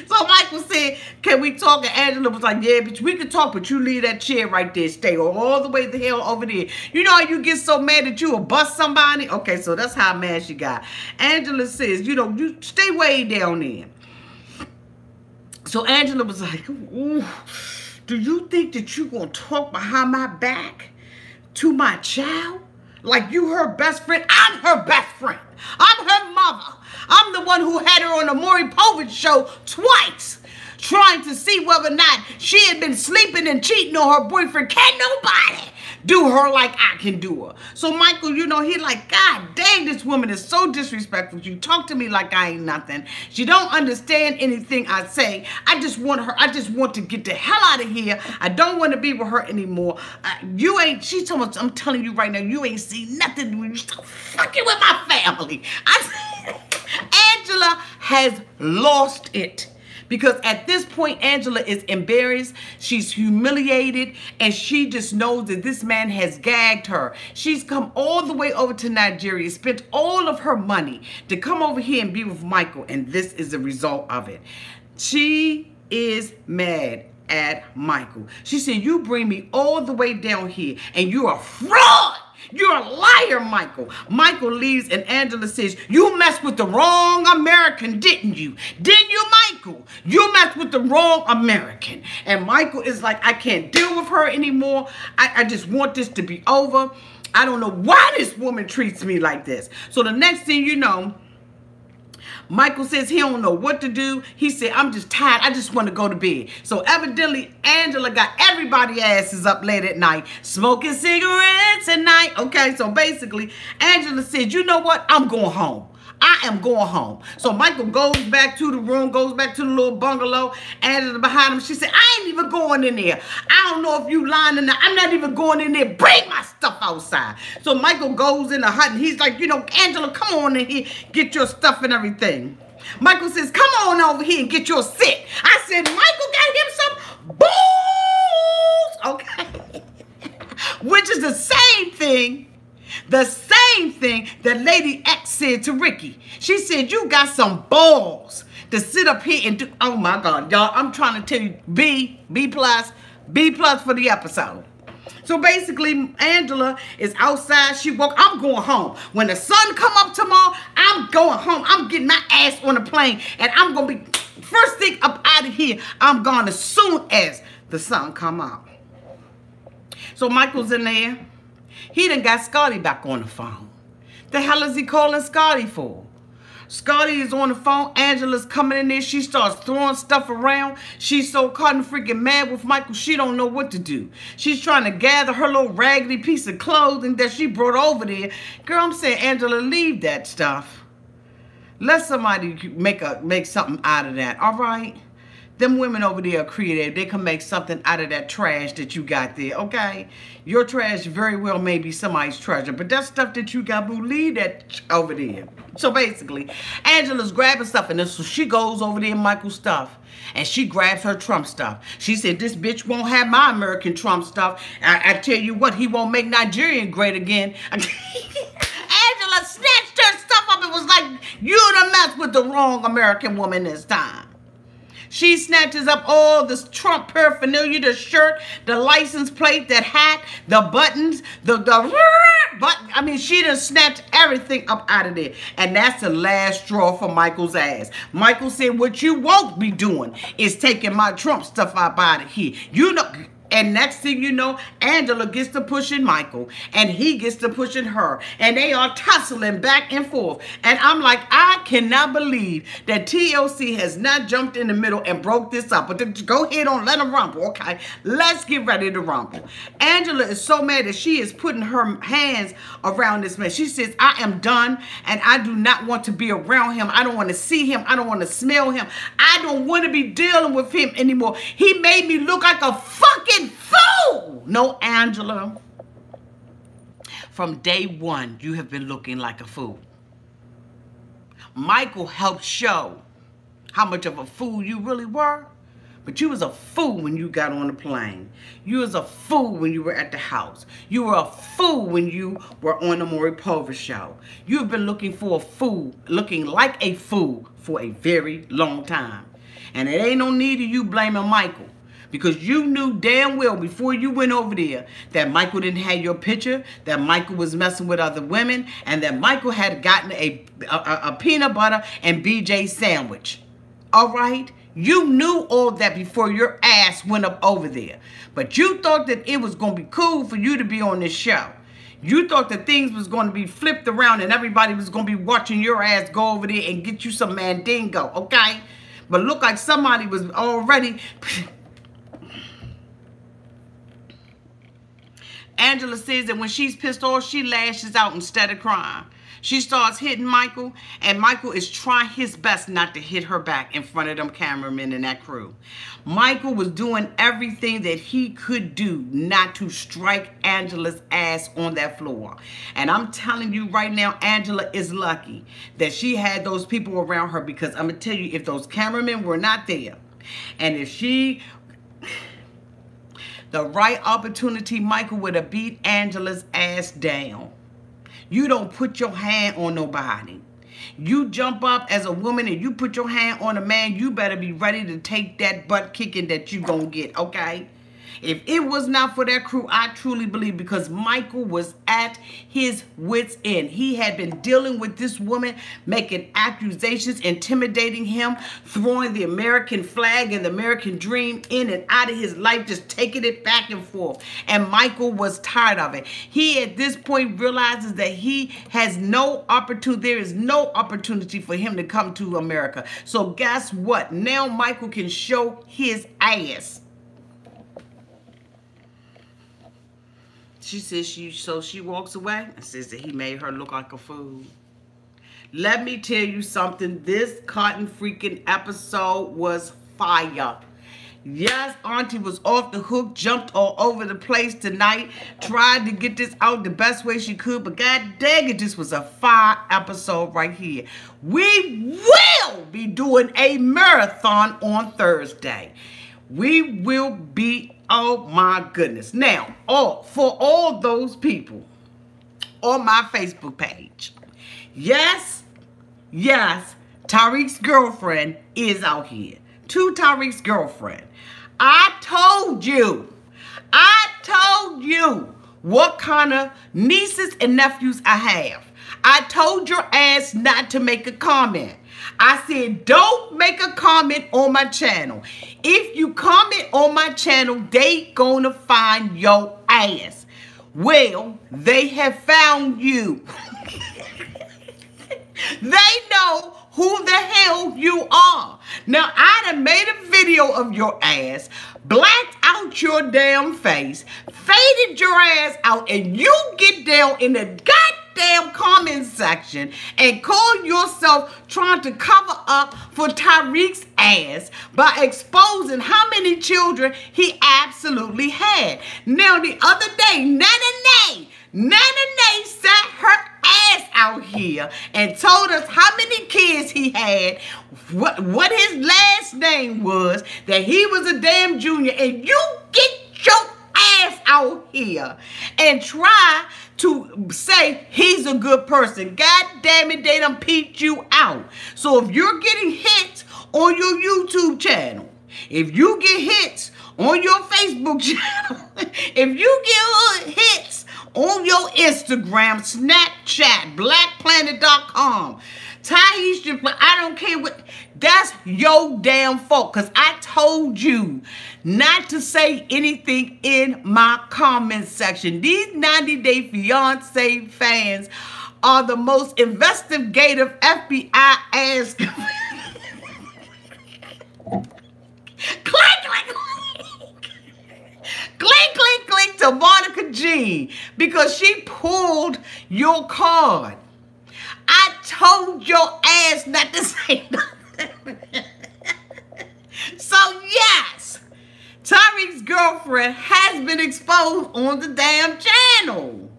So Michael said, can we talk? And Angela was like, yeah, bitch, we can talk, but you leave that chair right there. Stay all the way the hell over there. You know how you get so mad that you will bust somebody? Okay, so that's how mad she got. Angela says, you know, you stay way down there. So Angela was like, ooh, do you think that you're going to talk behind my back to my child? Like you her best friend? I'm her best friend. I'm her mother. I'm the one who had her on the Maury Povich show twice, trying to see whether or not she had been sleeping and cheating on her boyfriend. Can nobody do her like I can do her? So Michael, you know, he like, God dang, this woman is so disrespectful. You talk to me like I ain't nothing. She don't understand anything I say. I just want her. I just want to get the hell out of here. I don't want to be with her anymore. You ain't, she's telling, I'm telling you right now, you ain't seen nothing when you start fucking with my family. Angela has lost it Because at this point, Angela is embarrassed. She's humiliated. And she just knows that this man has gagged her. She's come all the way over to Nigeria, spent all of her money to come over here and be with Michael. And this is the result of it. She is mad at Michael. She said, you bring me all the way down here and you're a fraud. You're a liar, Michael. Michael leaves and Angela says, you messed with the wrong American, didn't you? Didn't you, Michael? You messed with the wrong American. And Michael is like, I can't deal with her anymore. I just want this to be over. I don't know why this woman treats me like this. So the next thing you know, Michael says he don't know what to do. He said, I'm just tired. I just want to go to bed. So evidently, Angela got everybody's asses up late at night, smoking cigarettes at night. Okay, so basically, Angela said, you know what? I'm going home. I am going home. So Michael goes back to the room, goes back to the little bungalow. Angela behind him. She said, I ain't even going in there. I don't know if you lying or not. I'm not even going in there. Bring my stuff outside. So Michael goes in the hut and he's like, you know, Angela, come on in here. Get your stuff and everything. Michael says, come on over here and get your sit. I said, Michael got him some booze. Okay. Which is the same thing. The same thing that Lady X said to Ricky. She said, you got some balls to sit up here and do. Oh my God, y'all, I'm trying to tell you, B plus for the episode. So basically, Angela is outside. She woke, I'm going home. When the sun come up tomorrow, I'm going home. I'm getting my ass on a plane and I'm going to be, first thing up out of here, I'm gone as soon as the sun come up. So Michael's in there. He done got Scotty back on the phone. The hell is he calling Scotty for? Scotty is on the phone. Angela's coming in there. She starts throwing stuff around. She's so caught and freaking mad with Michael, she don't know what to do. She's trying to gather her little raggedy piece of clothing that she brought over there. Girl, I'm saying, Angela, leave that stuff. Let somebody make something out of that, all right? Them women over there are creative. They can make something out of that trash that you got there, okay? Your trash very well may be somebody's treasure, but that stuff that you got, boo, leave that over there. So basically, Angela's grabbing stuff, and so she goes over there in Michael's stuff, and she grabs her Trump stuff. She said, this bitch won't have my American Trump stuff. I tell you what, he won't make Nigeria great again. Angela snatched her stuff up and was like, you done messed with the wrong American woman this time. She snatches up all this Trump paraphernalia, the shirt, the license plate, that hat, the buttons, I mean, she done snatched everything up out of there. And that's the last straw for Michael's ass. Michael said, what you won't be doing is taking my Trump stuff up out of here. You know... And next thing you know, Angela gets to pushing Michael, and he gets to pushing her, and they are tussling back and forth. And I'm like, I cannot believe that TLC has not jumped in the middle and broke this up. But go ahead on, let them rumble, okay? Let's get ready to rumble. Angela is so mad that she is putting her hands around this man. She says, I am done, and I do not want to be around him. I don't want to see him. I don't want to smell him. I don't want to be dealing with him anymore. He made me look like a fucking fool. No, Angela. From day one, you have been looking like a fool. Michael helped show how much of a fool you really were. But you was a fool when you got on the plane. You was a fool when you were at the house. You were a fool when you were on the Maury Povich show. You've been looking for a fool, looking like a fool for a very long time. And it ain't no need of you blaming Michael. Because you knew damn well before you went over there that Michael didn't have your picture, that Michael was messing with other women, and that Michael had gotten a peanut butter and BJ sandwich. All right? You knew all that before your ass went up over there. But you thought that it was going to be cool for you to be on this show. You thought that things was going to be flipped around and everybody was going to be watching your ass go over there and get you some mandingo, okay? But look like somebody was already... Angela says that when she's pissed off, she lashes out instead of crying. She starts hitting Michael, and Michael is trying his best not to hit her back in front of them cameramen and that crew. Michael was doing everything that he could do not to strike Angela's ass on that floor. And I'm telling you right now, Angela is lucky that she had those people around her, because I'm going to tell you, if those cameramen were not there, and if she... the right opportunity, Michael would have beat Angela's ass down. You don't put your hand on nobody. You jump up as a woman and you put your hand on a man, you better be ready to take that butt kicking that you gonna get, okay? If it was not for that crew, I truly believe, because Michael was at his wit's end. He had been dealing with this woman, making accusations, intimidating him, throwing the American flag and the American dream in and out of his life, just taking it back and forth. And Michael was tired of it. He, at this point, realizes that he has no opportunity. There is no opportunity for him to come to America. So guess what? Now Michael can show his ass. She says she walks away and says that he made her look like a fool. Let me tell you something. This cotton freaking episode was fire. Yes, Auntie was off the hook, jumped all over the place tonight, tried to get this out the best way she could, but god dang it, this was a fire episode right here. We will be doing a marathon on Thursday. We will be, oh my goodness. Now, for all those people on my Facebook page, yes, Tariq's girlfriend is out here. To Tariq's girlfriend, I told you what kind of nieces and nephews I have. I told your ass not to make a comment. I said, don't make a comment on my channel. If you comment on my channel, they gonna find your ass. Well, they have found you. They know who the hell you are. Now, I done made a video of your ass, blacked out your damn face, faded your ass out, and you get down in the goddamn comment section and call yourself trying to cover up for Tariq's ass by exposing how many children he absolutely had. Now, the other day, Nana sat her ass out here and told us how many kids he had, what his last name was, that he was a damn junior, and you get your ass out here and try to say he's a good person. God damn it, they done peeped you out. So if you're getting hits on your YouTube channel, if you get hits on your Facebook channel, if you get hits on your Instagram, Snapchat, blackplanet.com, Taisha, I don't care what, that's your damn fault, because I told you not to say anything in my comment section. These 90 Day Fiance fans are the most investigative FBI ass. Click to Monica Jean, because she pulled your card. I told your ass not to say nothing. So yes, Tariq's girlfriend has been exposed on the damn channel.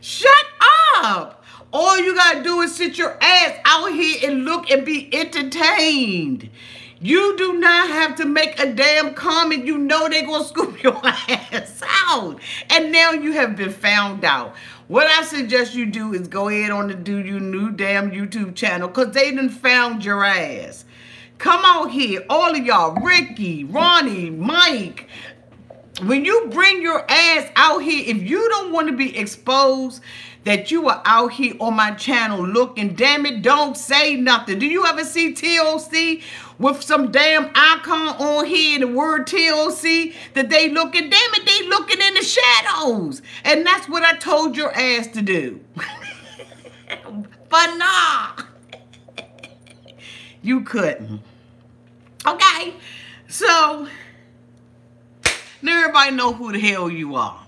Shut up. All you gotta do is sit your ass out here and look and be entertained. You do not have to make a damn comment. You know they're going to scoop your ass out. And now you have been found out. What I suggest you do is go ahead on to do your new damn YouTube channel, because they done found your ass. Come out here, all of y'all, Ricky, Ronnie, Mike. When you bring your ass out here, if you don't want to be exposed that you are out here on my channel looking, damn it, don't say nothing. Do you ever see TLC with some damn icon on here and the word TLC that they looking? Damn it, they looking in the shadows. And that's what I told your ass to do. But nah, you couldn't. Okay, so now everybody know who the hell you are.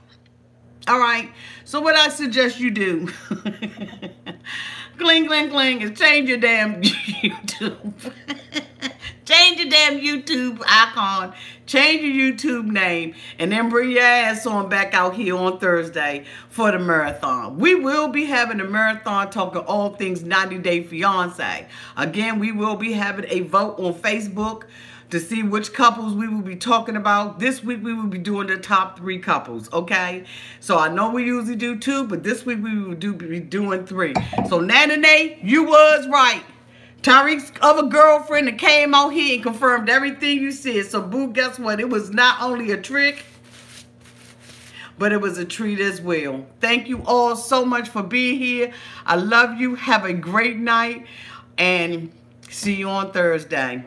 All right, so what I suggest you do, Gling, gling, gling. Is change your damn YouTube. Change your damn YouTube icon. Change your YouTube name. And then bring your ass on back out here on Thursday for the marathon. We will be having a marathon talking all things 90 Day Fiance. Again, we will be having a vote on Facebook to see which couples we will be talking about. This week we will be doing the top 3 couples, okay? So I know we usually do 2, but this week we will be doing 3. So Nana, you was right. Tariq's other girlfriend that came out here and confirmed everything you said. So, boo, guess what? It was not only a trick, but it was a treat as well. Thank you all so much for being here. I love you. Have a great night. And see you on Thursday.